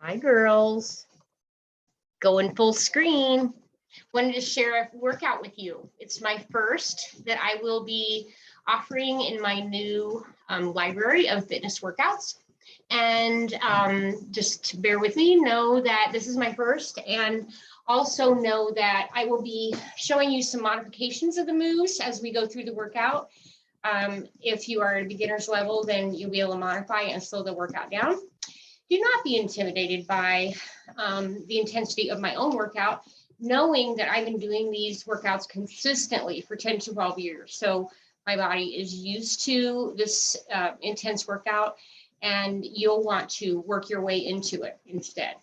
Hi, girls. Going full screen. Wanted to share a workout with you. It's my first that I will be offering in my new library of fitness workouts. And just bear with me, know that this is my first, and also know that I will be showing you some modifications of the moves as we go through the workout. If you are at a beginner's level, then you'll be able to modify and slow the workout down. Do not be intimidated by the intensity of my own workout, knowing that I've been doing these workouts consistently for 10 to 12 years. So my body is used to this intense workout, and you'll want to work your way into it instead.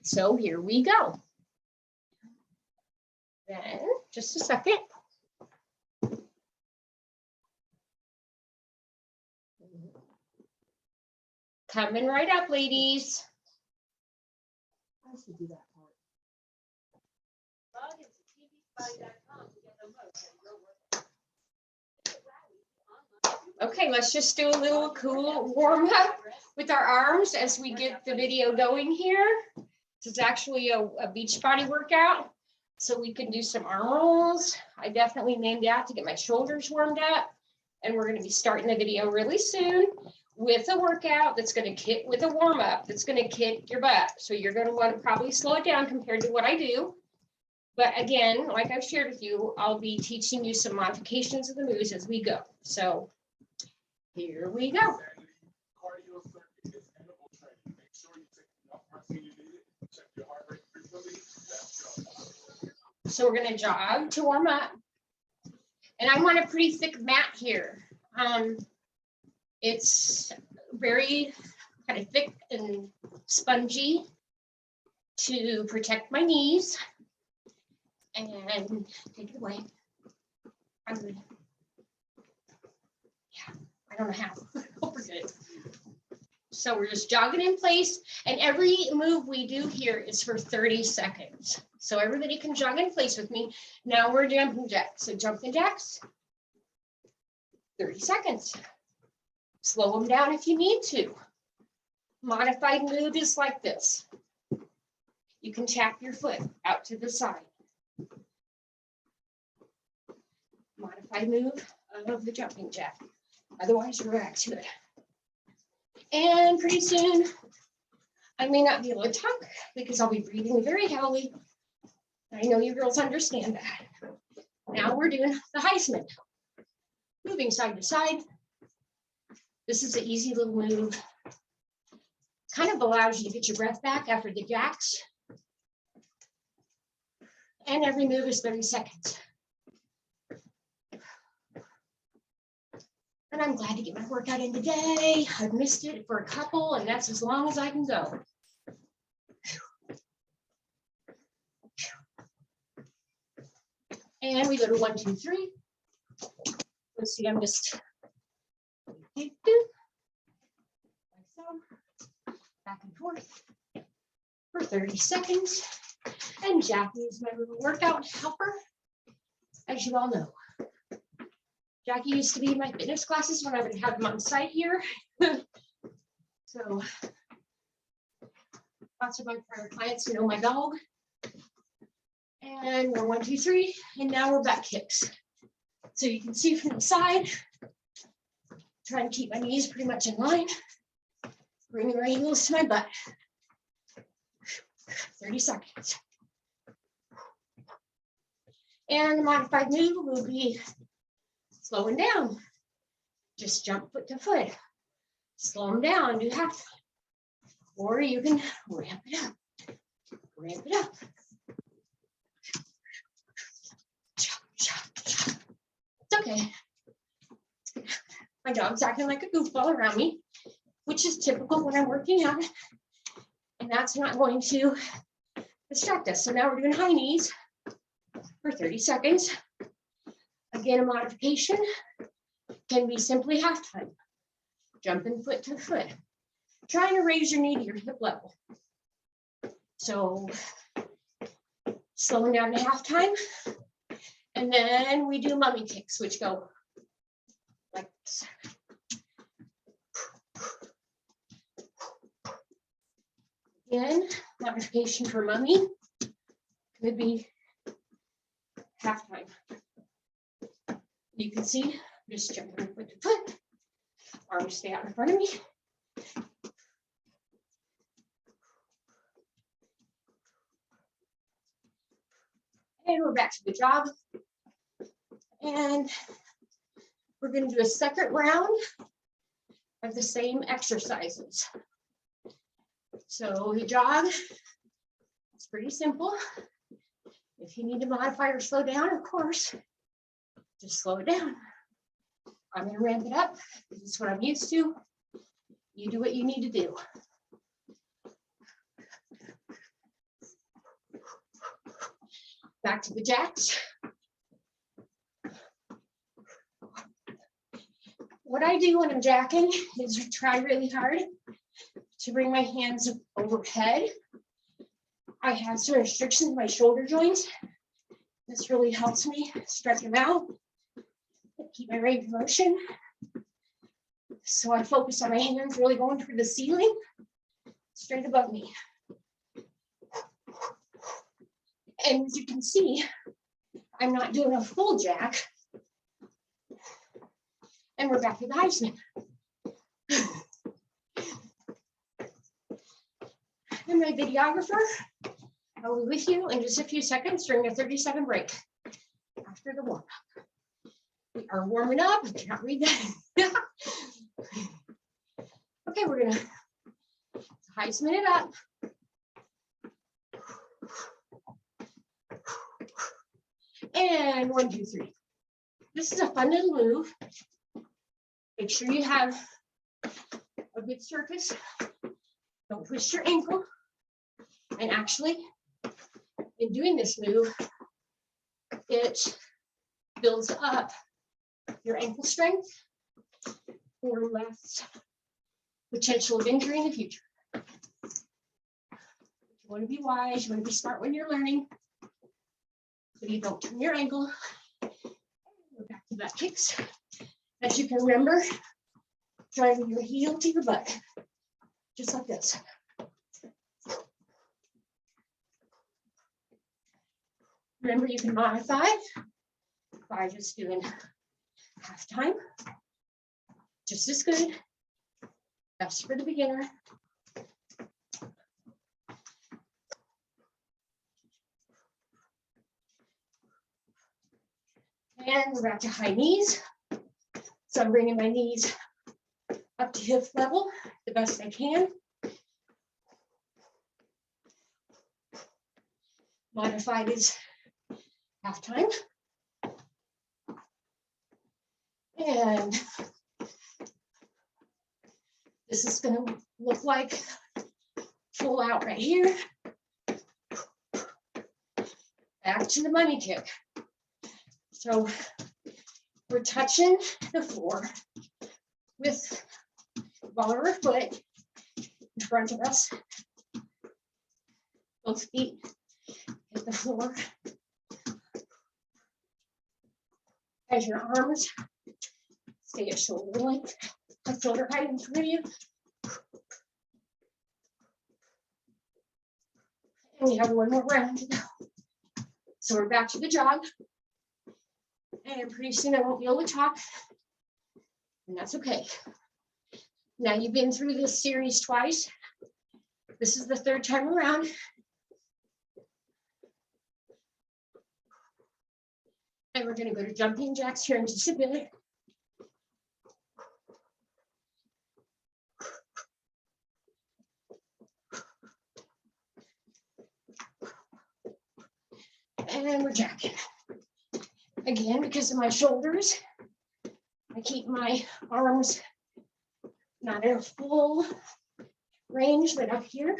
So here we go. Then, just a second. Coming right up, ladies. I should do that part. Okay, let's just do a little cool warm up with our arms as we get the video going here. This is actually a beach body workout, so we can do some arm rolls. I definitely named out to get my shoulders warmed up, and we're going to be starting the video really soon with a workout that's going to kick, with a warm up that's going to kick your butt. So you're going to want to probably slow it down compared to what I do. But again, like I've shared with you, I'll be teaching you some modifications of the moves as we go. So here we go. So we're going to jog to warm up. And I'm on a pretty thick mat here. It's very kind of thick and spongy to protect my knees. And take it away. I'm good. Yeah, I don't know how. I'll forget it. So we're just jogging in place, and every move we do here is for 30 seconds. So everybody can jog in place with me. Now we're jumping jacks. So jumping jacks, 30 seconds. Slow them down if you need to. Modified move is like this. You can tap your foot out to the side. Modified move of the jumping jack. Otherwise, you're back to it. And pretty soon, I may not be able to talk because I'll be breathing very heavily. I know you girls understand that. Now we're doing the Heisman. Moving side to side. This is an easy little move. Kind of allows you to get your breath back after the jacks. And every move is 30 seconds. And I'm glad to get my workout in today. I've missed it for a couple, and that's as long as I can go. And we go to 1, 2, 3. Let's see, I'm just like so, back and forth for 30 seconds. And Jackie is my little workout helper, as you all know. Jackie used to be in my fitness classes when I would have them on site here. So lots of my prior clients know my dog. And we're 1, 2, 3, and now we're back kicks. So you can see from the side, trying to keep my knees pretty much in line, bringing my heels to my butt. 30 seconds. And the modified move will be slowing down. Just jump foot to foot. Slow them down, do half. Or you can ramp it up. Ramp it up. It's okay. My dog's acting like a goofball around me, which is typical when I'm working out. And that's not going to distract us. So now we're doing high knees for 30 seconds. Again, a modification can be simply half time. Jumping foot to foot. Trying to raise your knee to your hip level. So slowing down to half time. And then we do mummy kicks, which go like this. And modification for mummy could be half time. You can see, just jumping foot to foot, arms stay out in front of me. And we're back to the jog. And we're going to do a second round of the same exercises. So the jog, it's pretty simple. If you need to modify or slow down, of course, just slow it down. I'm going to ramp it up. This is what I'm used to. You do what you need to do. Back to the jacks. What I do when I'm jacking is try really hard to bring my hands overhead. I have some restrictions in my shoulder joints. This really helps me stretch them out, keep my range of motion. So I focus on my hands really going toward the ceiling, straight above me. And as you can see, I'm not doing a full jack. And we're back to the Heisman. And my videographer, I'll be with you in just a few seconds during a 30-second break after the warm-up. We are warming up. I can't read that. Okay, we're gonna Heisman it up. And 1, 2, 3. This is a fun little move. Make sure you have a good surface. Don't twist your ankle. And actually, in doing this move, it builds up your ankle strength for less potential of injury in the future. You want to be wise, you want to be smart when you're learning, so you don't turn your ankle. Go back to back kicks. As you can remember, driving your heel to your butt, just like this. Remember, you can modify by just doing half time, just as good. Best for the beginner. And we're back to high knees. So I'm bringing my knees up to hip level the best I can. Modified is half time. And this is going to look like full out right here. Back to the money kick. So we're touching the floor with the ball of our foot in front of us. Both feet hit the floor. As your arms stay at shoulder length, shoulder height in front of you. And we have one more round to go. So we're back to the jog. And pretty soon I won't be able to talk. And that's okay. Now you've been through this series twice. This is the third time around. And we're going to go to jumping jacks here in just a minute. And we're jacking. Again, because of my shoulders, I keep my arms not in a full range, but up here,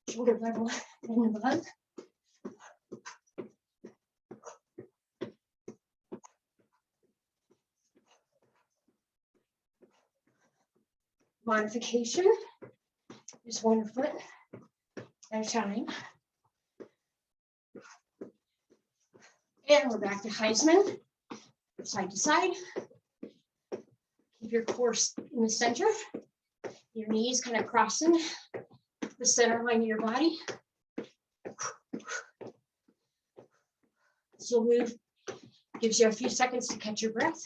shoulder level and above. Modification is 1 foot at a time. And we're back to Heisman, side to side. Keep your core in the center. Your knees kind of crossing the center line of your body. So move, gives you a few seconds to catch your breath.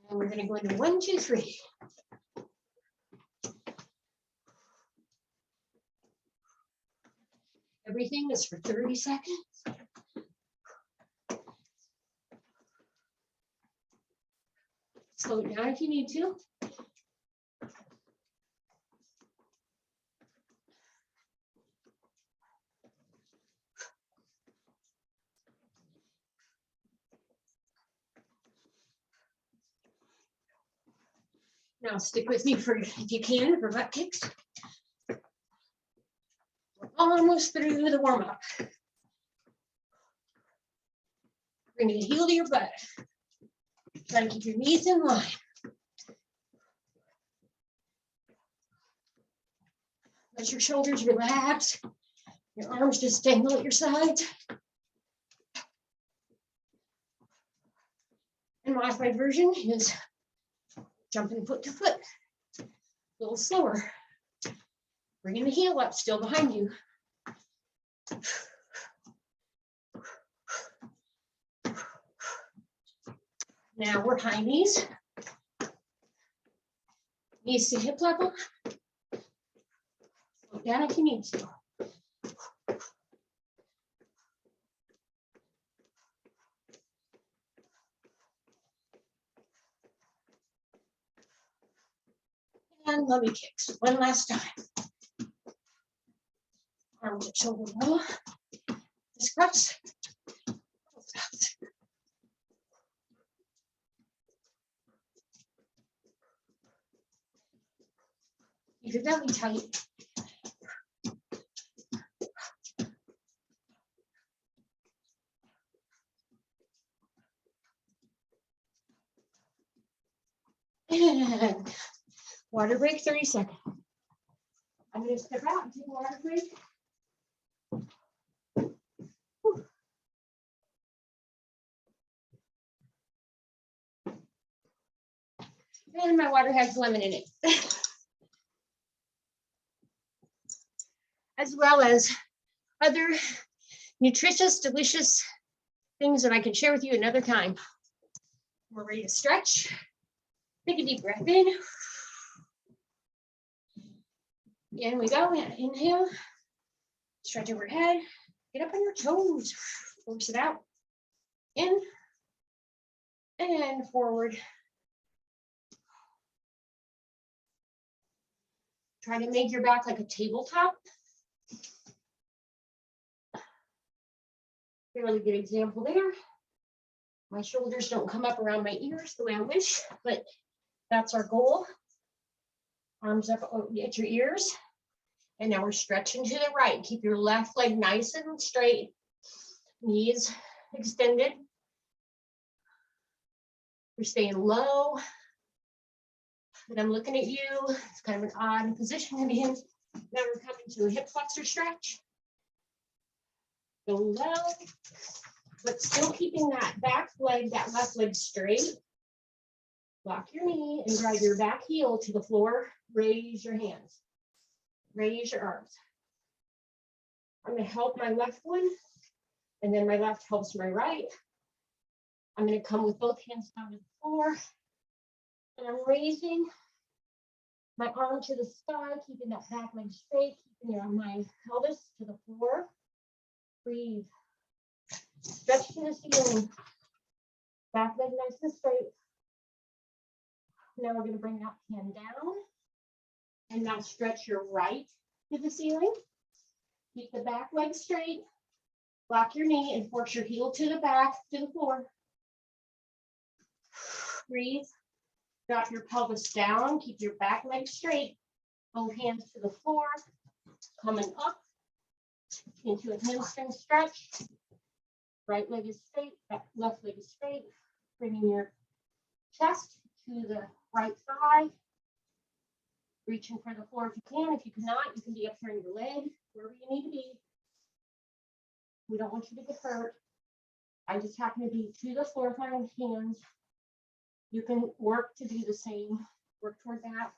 And we're going to go into 1, 2, 3. Everything is for 30 seconds. Slow it down if you need to. Now stick with me for, if you can, for butt kicks. We're almost through the warm-up. Bring the heel to your butt. Try to keep your knees in line. Let your shoulders relax. Your arms just dangle at your sides. And modified version is jumping foot to foot. A little slower. Bringing the heel up, still behind you. Now we're high knees. Knees to hip level. Slow down if you need to. And lummy kicks, one last time. Arms at shoulder level. Crisscross. Keep your belly tight. And water break, 30 seconds. I'm going to step out and take a water break. And my water has lemon in it. As well as other nutritious, delicious things that I can share with you another time. We're ready to stretch. Take a deep breath in. In we go. Inhale. Stretch overhead. Get up on your toes. Force it out. In. And forward. Try to make your back like a tabletop. Fairly good example there. My shoulders don't come up around my ears the way I wish, but that's our goal. Arms up at your ears. And now we're stretching to the right. Keep your left leg nice and straight. Knees extended. You're staying low. And I'm looking at you. It's kind of an odd position to be in. Now we're coming to a hip flexor stretch. Go low, but still keeping that back leg, that left leg straight. Lock your knee and drive your back heel to the floor. Raise your hands. Raise your arms. I'm going to help my left one, and then my left helps my right. I'm going to come with both hands down to the floor, and I'm raising my arm to the sky, keeping that back leg straight, keeping my pelvis to the floor. Breathe. Stretch to the ceiling. Back leg nice and straight. Now we're going to bring that hand down. And now stretch your right to the ceiling. Keep the back leg straight. Lock your knee and force your heel to the back, to the floor. Breathe. Drop your pelvis down. Keep your back leg straight. Both hands to the floor. Coming up into a hamstring stretch. Right leg is straight, left leg is straight. Bringing your chest to the right thigh. Reaching for the floor if you can. If you cannot, you can be up here on your leg, wherever you need to be. We don't want you to get hurt. I just happen to be to the floor with my hands. You can work to do the same, work toward that.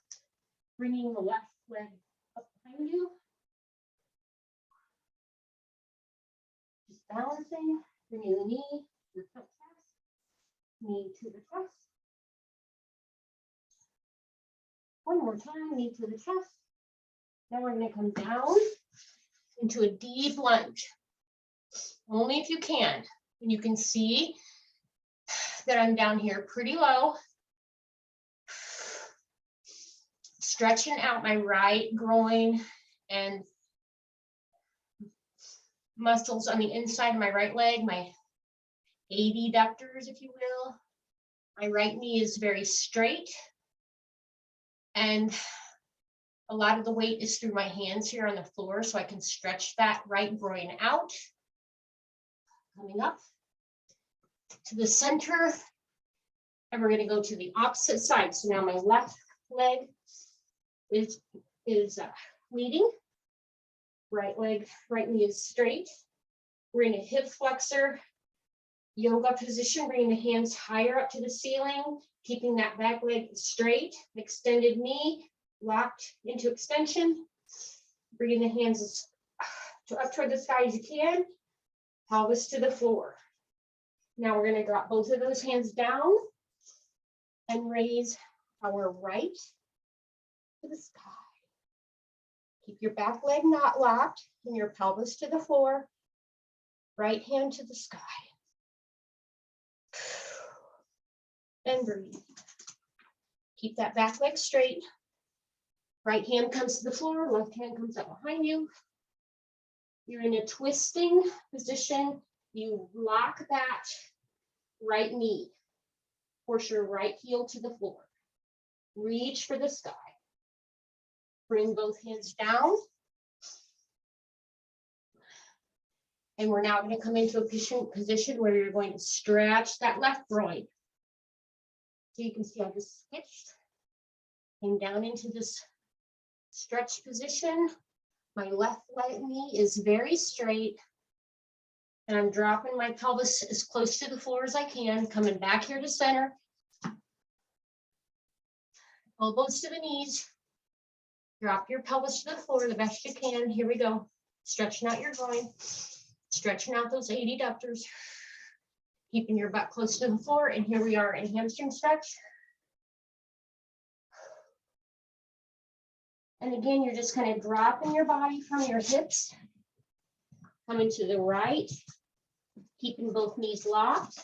Bringing the left leg up behind you. Just balancing, bringing the knee to the front chest, knee to the chest. One more time, knee to the chest. Now we're going to come down into a deep lunge. Only if you can. And you can see that I'm down here pretty low. Stretching out my right groin and muscles on the inside of my right leg, my adductors, if you will. My right knee is very straight. And a lot of the weight is through my hands here on the floor, so I can stretch that right groin out. Coming up to the center. And we're going to go to the opposite side. So now my left leg is leading. Right leg, right knee is straight. We're in a hip flexor yoga position, bringing the hands higher up to the ceiling, keeping that back leg straight, extended knee, locked into extension. Bringing the hands up toward the sky as you can, pelvis to the floor. Now we're going to drop both of those hands down and raise our right to the sky. Keep your back leg not locked and your pelvis to the floor. Right hand to the sky. And breathe. Keep that back leg straight. Right hand comes to the floor, left hand comes up behind you. You're in a twisting position. You lock that right knee. Force your right heel to the floor. Reach for the sky. Bring both hands down. And we're now going to come into a position where you're going to stretch that left groin. So you can see I just switched. Came down into this stretch position. My left leg knee is very straight. And I'm dropping my pelvis as close to the floor as I can, coming back here to center. Elbows to the knees. Drop your pelvis to the floor the best you can. Here we go. Stretching out your groin. Stretching out those adductors. Keeping your butt close to the floor. And here we are in hamstring stretch. And again, you're just kind of dropping your body from your hips. Coming to the right. Keeping both knees locked.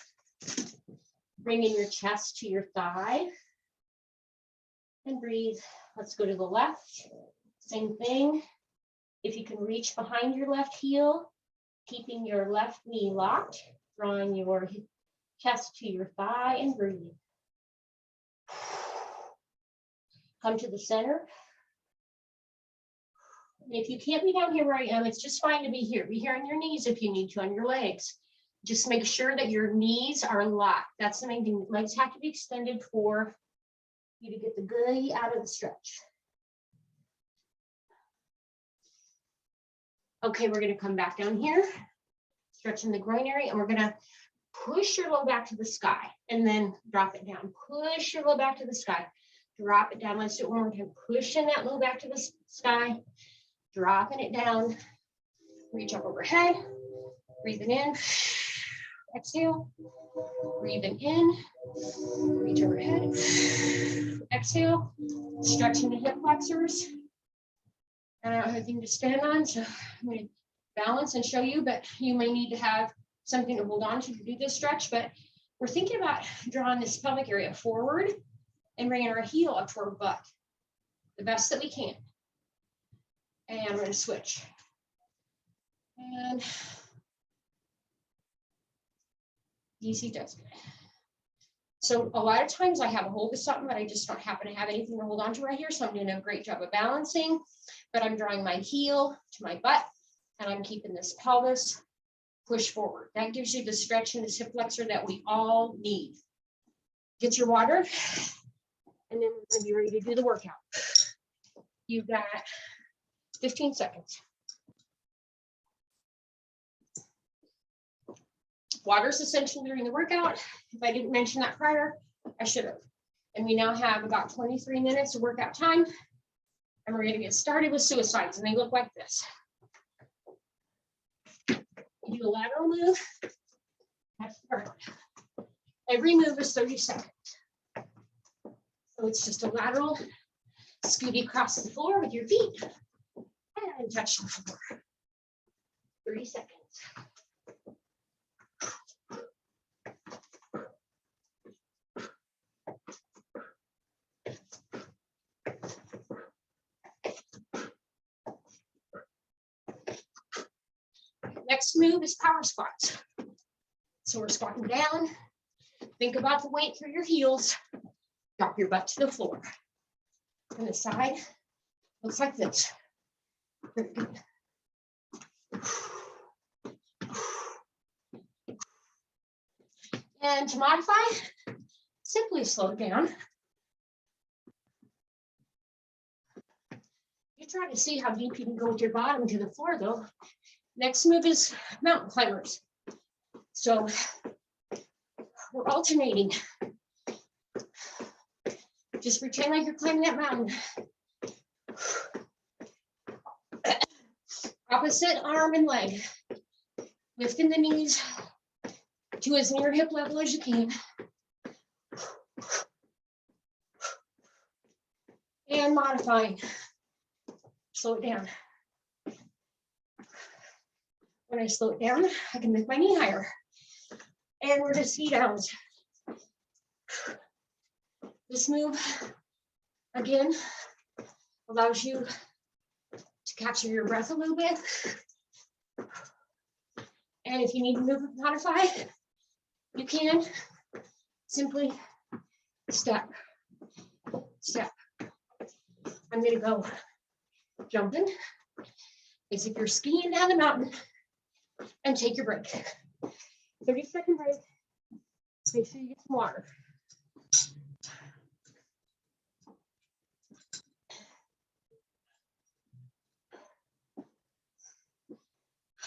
Bringing your chest to your thigh. And breathe. Let's go to the left. Same thing. If you can reach behind your left heel, keeping your left knee locked, drawing your chest to your thigh and breathe. Come to the center. And if you can't be down here where I am, it's just fine to be here. Be here on your knees if you need to, on your legs. Just make sure that your knees are locked. That's the main thing. Legs have to be extended for you to get the goodie out of the stretch. Okay, we're going to come back down here, stretching the groin area, and we're going to push your low back to the sky and then drop it down. Push your low back to the sky, drop it down. Let's do it one more time. Pushing that low back to the sky, dropping it down. Reach up overhead, breathing in, exhale, breathing in, reach overhead, exhale, stretching the hip flexors. I don't have anything to stand on, so I'm going to balance and show you, but you may need to have something to hold on to do this stretch. But we're thinking about drawing this pelvic area forward and bringing our heel up to our butt the best that we can. And I'm going to switch. And easy does it. So a lot of times I have a hold of something, but I just don't happen to have anything to hold on to right here. So I'm doing a great job of balancing, but I'm drawing my heel to my butt and I'm keeping this pelvis push forward. That gives you the stretch in this hip flexor that we all need. Get your water and then we're going to be ready to do the workout. You've got 15 seconds. Water is essential during the workout. If I didn't mention that prior, I should have. And we now have about 23 minutes of workout time. And we're going to get started with suicides. And they look like this. You do a lateral move. That's the ground. Every move is 30 seconds. So it's just a lateral scooty across the floor with your feet and touch the floor. 30 seconds. Next move is power squats. So we're squatting down. Think about the weight through your heels. Drop your butt to the floor. And the side looks like this. Very good. And to modify, simply slow down. You try to see how deep you can go with your bottom to the floor though. Next move is mountain climbers. So we're alternating. Just pretend like you're climbing that mountain. Opposite arm and leg. Lifting the knees to as near hip level as you can. And modifying. Slow it down. When I slow it down, I can make my knee higher. And we're to ski downs. This move, again, allows you to capture your breath a little bit. And if you need to move and modify, you can simply step, step. I'm gonna go jumping as if you're skiing down the mountain and take your break. 30-second break. Make sure you get some water.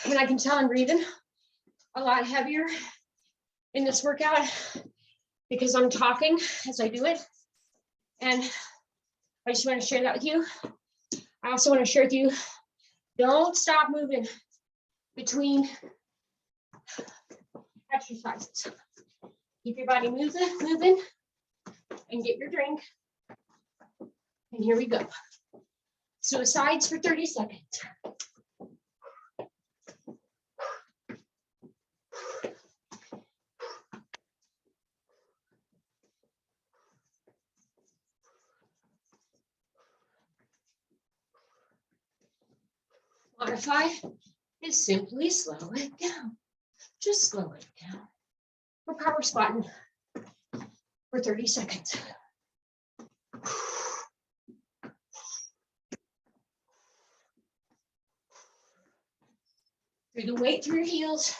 And I can tell I'm breathing a lot heavier in this workout because I'm talking as I do it. And I just want to share that with you. I also want to share with you, don't stop moving between exercises. Keep your body moving, and get your drink. And here we go. Suicides for 30 seconds. Modify is simply slow it down. Just slow it down. We're power squatting for 30 seconds. Through the weight through your heels,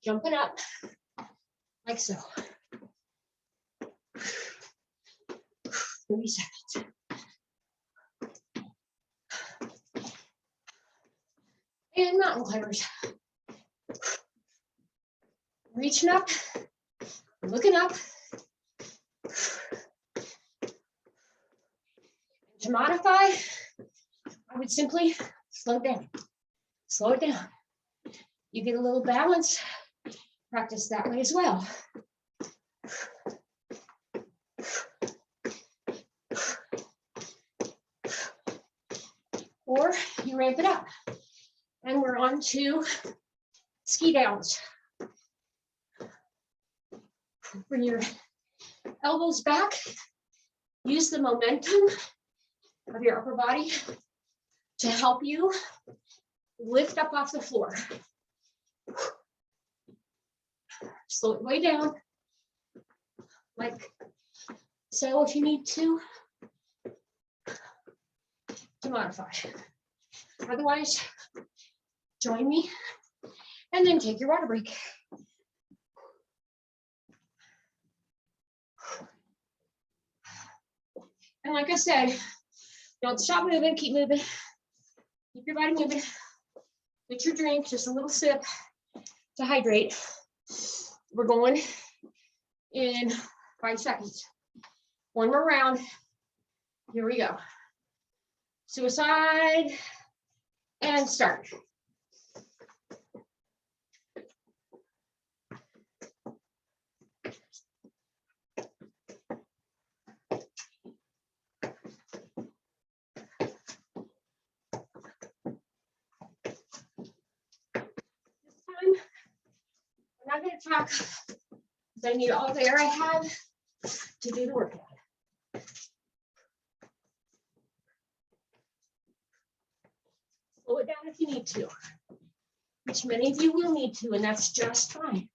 jumping up like so. 30 seconds. And mountain climbers. Reaching up, looking up. To modify, I would simply slow down. Slow it down. You get a little balance. Practice that way as well. Or you ramp it up. And we're on to ski downs. Bring your elbows back. Use the momentum of your upper body to help you lift up off the floor. Slow it way down, like so if you need to modify. Otherwise, join me and then take your water break. And like I said, don't stop moving, keep moving. Keep your body moving. Get your drink, just a little sip to hydrate. We're going in 5 seconds. One more round. Here we go. Suicide and start. I'm not going to talk because I need all the air I have to do the workout. Slow it down if you need to, which many of you will need to, and that's just fine.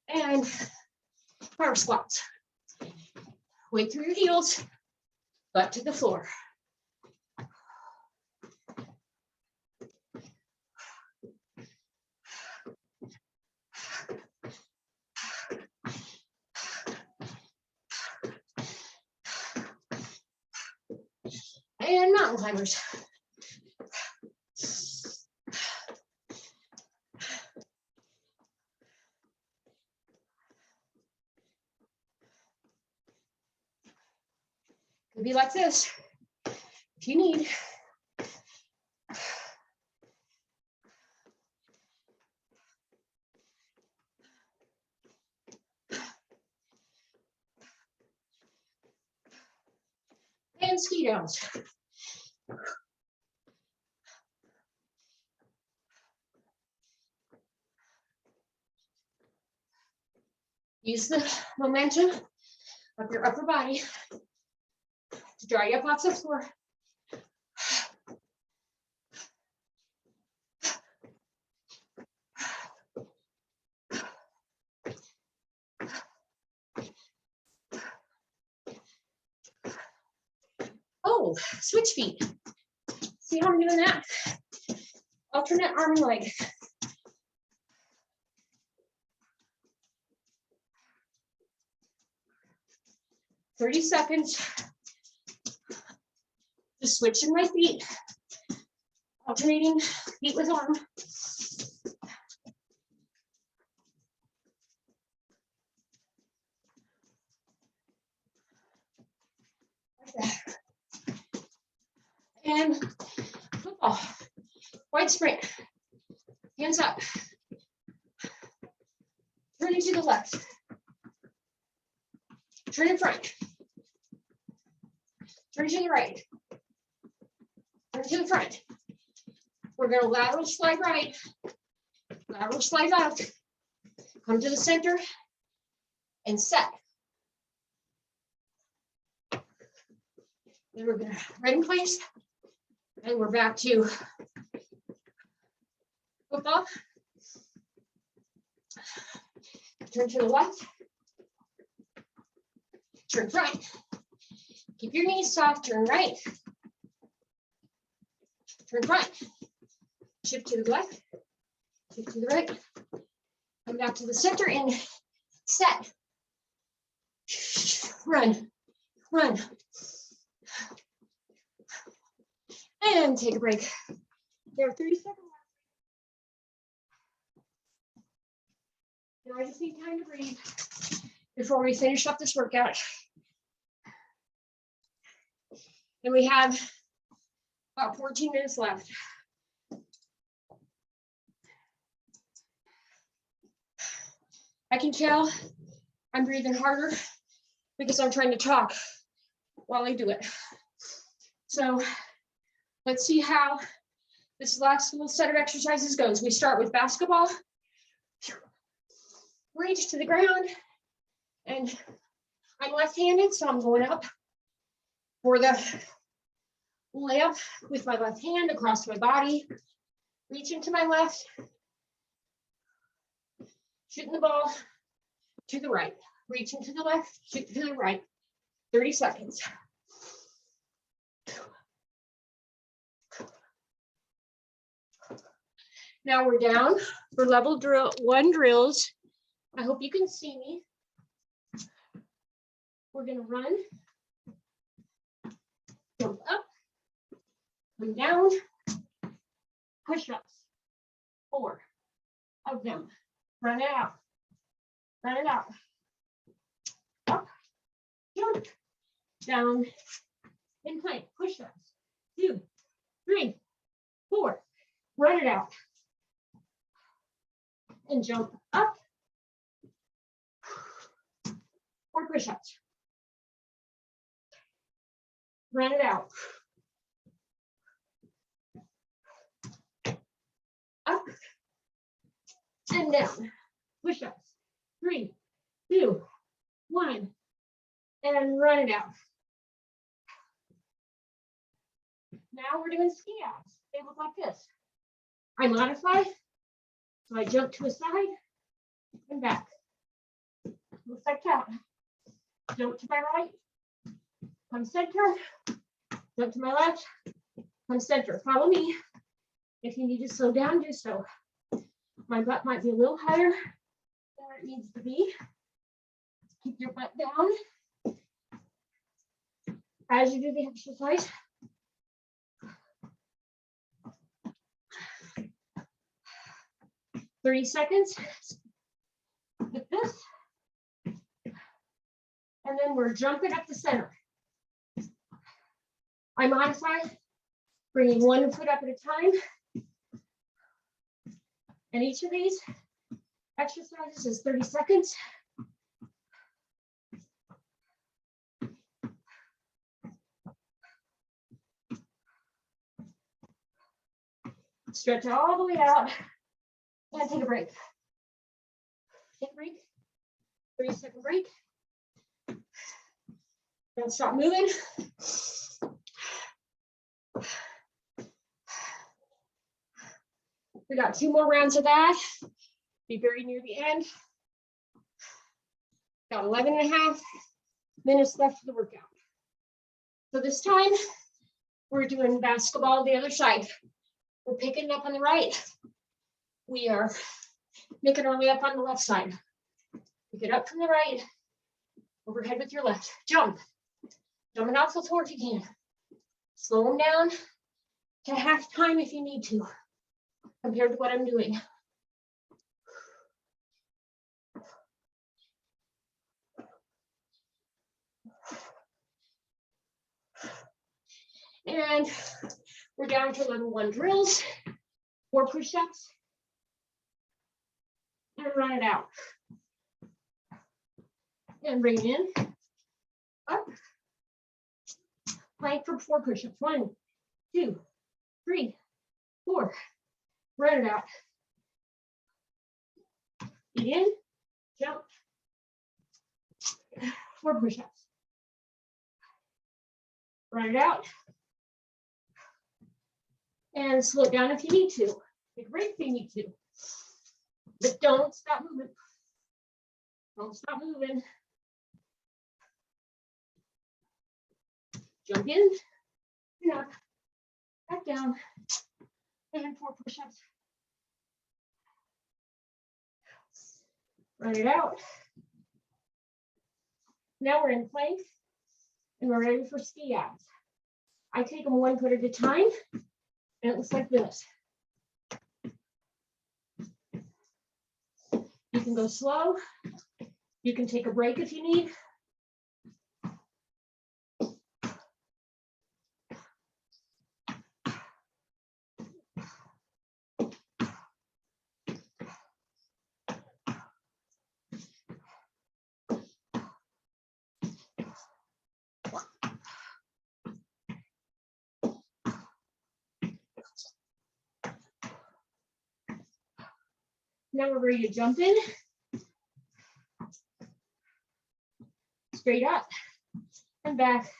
And power squats. Weight through your heels, butt to the floor. And mountain climbers. Could be like this if you need. And ski downs. Use the momentum of your upper body to draw you up off the floor. Oh, switch feet. See how I'm doing that? Alternate arm and leg. "30 seconds. Just switching my feet, alternating feet with arm. Like that. And football. Wide sprint. Hands up. Turning to the left. Turn in front. Turn to the right. Turn to the front. We're going to lateral slide right. Lateral slide left. Come to the center and set. Then we're going to right in place. And we're back to football. Turn to the left. Turn front. Keep your knees soft. Turn right. Turn front. Shift to the left. Shift to the right. Come back to the center and set. Run. Run. And take a break. There are 30 seconds left. Now I just need time to breathe before we finish up this workout. And we have about 14 minutes left. I can tell I'm breathing harder because I'm trying to talk while I do it. So let's see how this last little set of exercises goes. We start with basketball. Reach to the ground. And I'm left-handed, so I'm going up for the layup with my left hand across my body. Reaching to my left. Shooting the ball to the right. Reaching to the left, shoot to the right. 30 seconds. Now we're down for level 1 drills. I hope you can see me. We're going to run, jump up, come down, push-ups. 4 of them. Run it out. Run it out. Up, jump, down, in plank, push-ups. 2, 3, 4. Run it out. And jump up. 4 push-ups. Run it out. Up and down. Push-ups. 3, 2, 1. And run it out. Now we're doing ski abs. They look like this. I modify. So I jump to a side and back. Looks like that. Jump to my right. Come center. Jump to my left. Come center. Follow me. If you need to slow down, do so. My butt might be a little higher than where it needs to be. Keep your butt down as you do the exercise. "30 seconds with this. And then we're jumping up the center. I modify, bringing 1 foot up at a time. And each of these exercises is 30 seconds. Stretch all the way out and take a break. Take a break. 30-second break. Don't stop moving. We got 2 more rounds of that. Be very near the end. Got 11 and a half minutes left of the workout. So this time we're doing basketball the other side. We're picking it up on the right. We are making our way up on the left side. Pick it up from the right, overhead with your left. Jump. Jump it off the floor if you can. Slow them down to half time if you need to, compared to what I'm doing. And we're down to level 1 drills, 4 push-ups, and run it out. And bring it in, up, plank for 4 push-ups. 1, 2, 3, 4. Run it out. Feet in, jump, 4 push-ups. Run it out. And slow it down if you need to. Take a break if you need to. But don't stop moving. Don't stop moving. Jump in, up, back down, and 4 push-ups. Run it out. Now we're in plank, and we're ready for ski abs. I take them 1 foot at a time, and it looks like this. You can go slow. You can take a break if you need. Now we're ready to jump in. Straight up and back.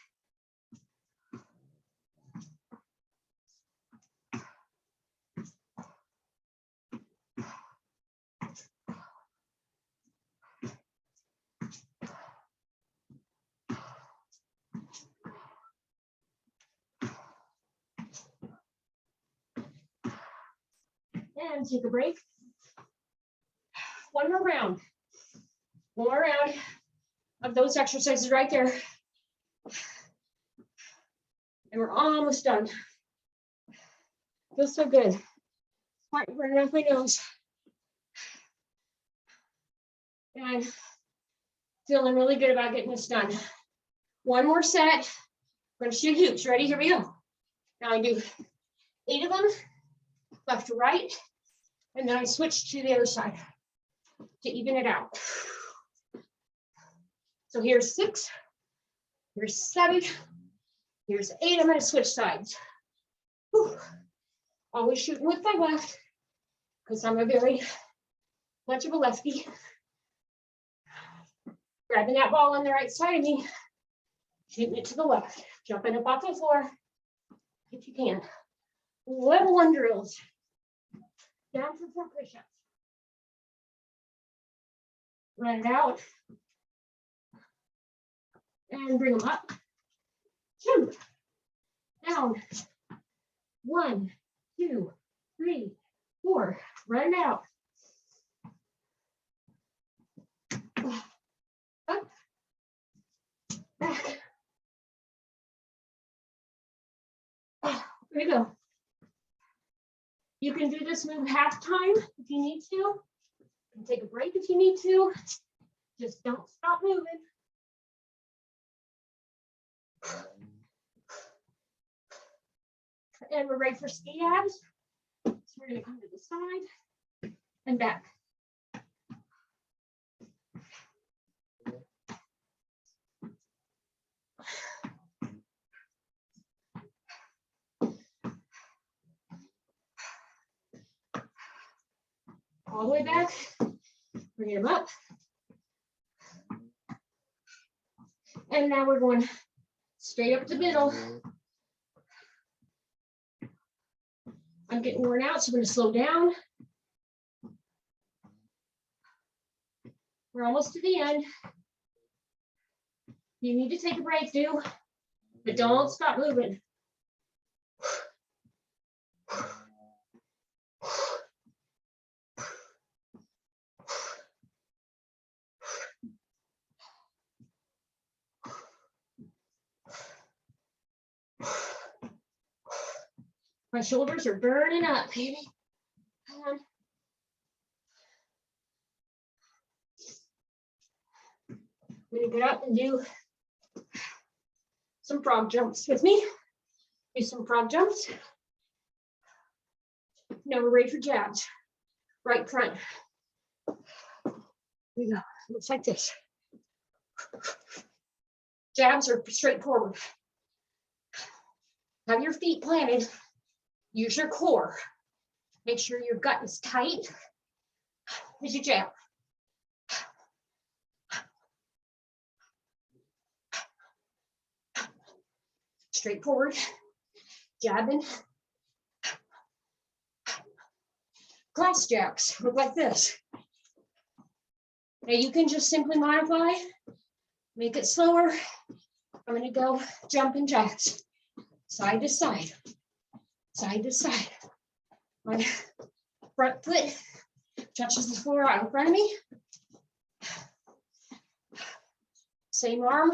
And take a break. 1 more round. 1 more round of those exercises right there. And we're almost done. Feels so good. Right, running off my nose. And feeling really good about getting this done. One more set. We're gonna shoot hoops. Ready? Here we go. Now I do 8 of them, left to right, and then I switch to the other side to even it out. So here's 6, here's 7, here's 8. I'm gonna switch sides. Whew. Always shooting with my left, because I'm a very much of a lefty. Grabbing that ball on the right side of me, shooting it to the left, jumping up off the floor if you can. Level 1 drills. Down for 4 push-ups. Run it out. And bring them up. Jump. Down. 1, 2, 3, 4. Run it out. Up. Back. There you go. You can do this move half time if you need to. You can take a break if you need to. Just don't stop moving. And we're ready for ski abs. So we're going to come to the side and back. All the way back, bring them up. And now we're going straight up the middle. I'm getting worn out, so I'm going to slow down. We're almost to the end. You need to take a break, do, but don't stop moving. My shoulders are burning up, baby. Come on. I'm gonna get up and do some frog jumps with me. Do some frog jumps. Now we're ready for jabs. Right front. Here we go. Looks like this. Jabs are straightforward. Have your feet planted. Use your core. Make sure your gut is tight as you jab. Straightforward, jabbing. Cross jabs look like this. Now you can just simply modify, make it slower. I'm going to go jumping jacks, side to side. Side to side. My front foot touches the floor out in front of me. Same arm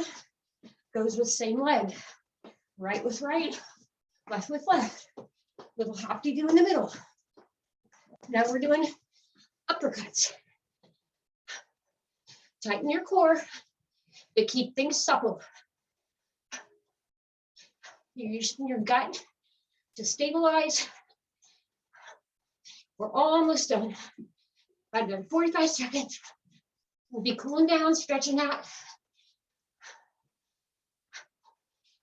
goes with same leg. Right with right, left with left. Little hop-de-doo in the middle. Now we're doing uppercuts. Tighten your core to keep things supple. You're using your gut to stabilize. We're almost done. About another 45 seconds. We'll be cooling down, stretching out.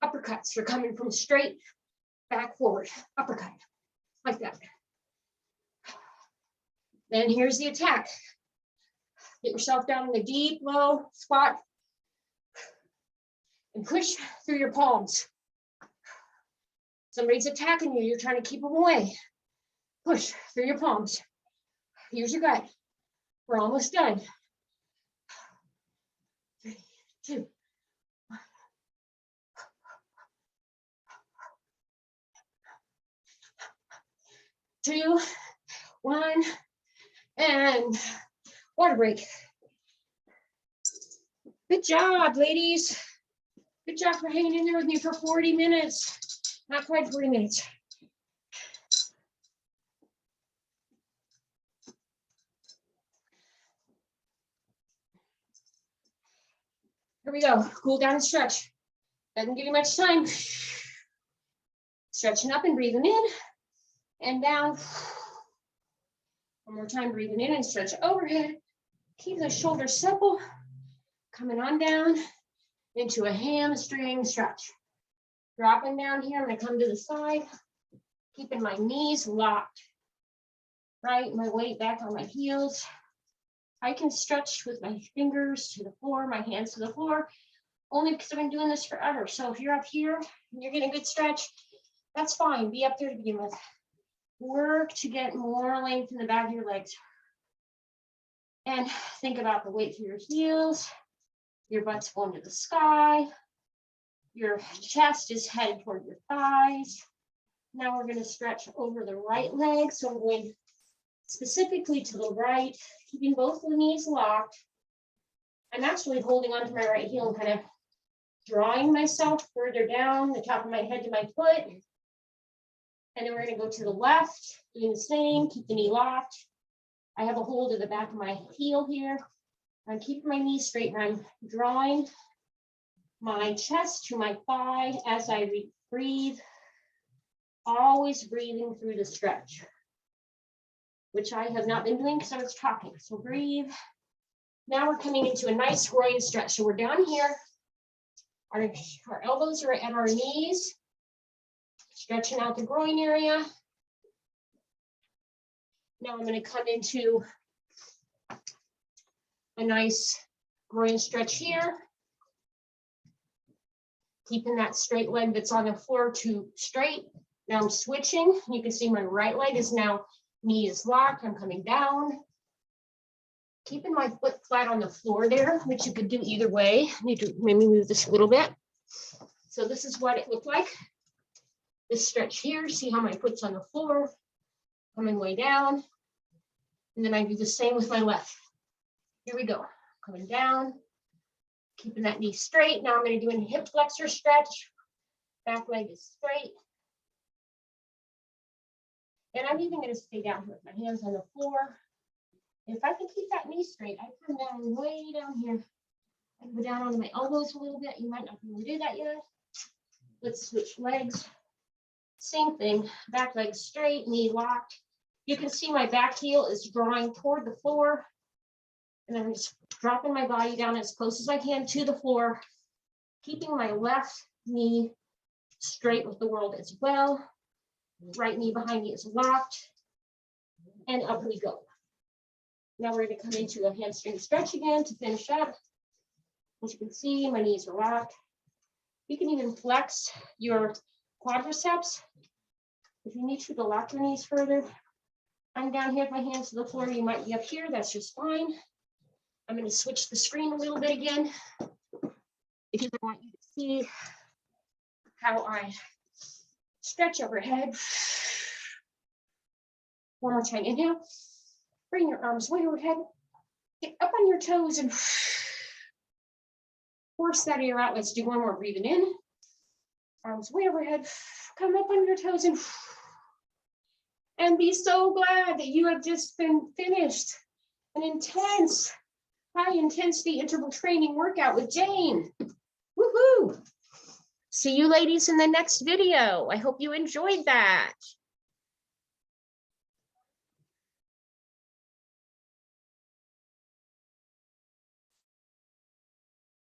Uppercuts are coming from straight back forward. Uppercut, like that. Then here's the attack. Get yourself down in a deep, low squat and push through your palms. Somebody's attacking you, you're trying to keep them away. Push through your palms. Use your gut. We're almost done. 3, 2, 1. 2, 1, and water break. Good job, ladies. Good job for hanging in there with me for 40 minutes. Not quite 40 minutes. Here we go. Cool down and stretch. Doesn't give you much time. Stretching up and breathing in and down. One more time, breathing in and stretch overhead. Keep the shoulders simple. Coming on down into a hamstring stretch. Dropping down here, I'm gonna come to the side. Keeping my knees locked. Right, my weight back on my heels. I can stretch with my fingers to the floor, my hands to the floor, only because I've been doing this forever. So if you're up here and you're getting a good stretch, that's fine. Be up there to begin with. Work to get more length in the back of your legs. And think about the weight through your heels. Your butt's going to the sky. Your chest is headed toward your thighs. Now we're going to stretch over the right leg. So I'm going specifically to the right, keeping both of the knees locked. I'm actually holding onto my right heel and kind of drawing myself further down the top of my head to my foot. And then we're going to go to the left, doing the same, keep the knee locked. I have a hold of the back of my heel here. I'm keeping my knee straight and I'm drawing my chest to my thigh as I breathe, always breathing through the stretch, which I have not been doing because I was talking. So breathe. Now we're coming into a nice groin stretch. So we're down here. Our elbows are at our knees, stretching out the groin area. Now I'm going to come into a nice groin stretch here. Keeping that straight leg that's on the floor to straight. Now I'm switching. You can see my right leg is now, knee is locked. I'm coming down. Keeping my foot flat on the floor there, which you could do either way. I need to maybe move this a little bit. So this is what it looked like. This stretch here, see how my foot's on the floor, coming way down. And then I do the same with my left. Here we go, coming down, keeping that knee straight. Now I'm going to do a hip flexor stretch. Back leg is straight. And I'm even going to stay down here with my hands on the floor. If I can keep that knee straight, I come down way down here. I go down onto my elbows a little bit. You might not be able to do that yet. Let's switch legs. Same thing, back leg straight, knee locked. You can see my back heel is drawing toward the floor. And I'm just dropping my body down as close as I can to the floor, keeping my left knee straight with the world as well. Right knee behind me is locked. And up we go. Now we're going to come into a hamstring stretch again to finish up. As you can see, my knees are locked. You can even flex your quadriceps if you need to lock your knees further. I'm down here with my hands to the floor. You might be up here. That's just fine. I'm going to switch the screen a little bit again because I want you to see how I stretch overhead. One more time. Inhale. Bring your arms way overhead. Get up on your toes and force that air out. Let's do one more. Breathing in. Arms way overhead. Come up on your toes and be so glad that you have just been finished an intense, high intensity interval training workout with Jane. Woohoo! See you ladies in the next video. I hope you enjoyed that.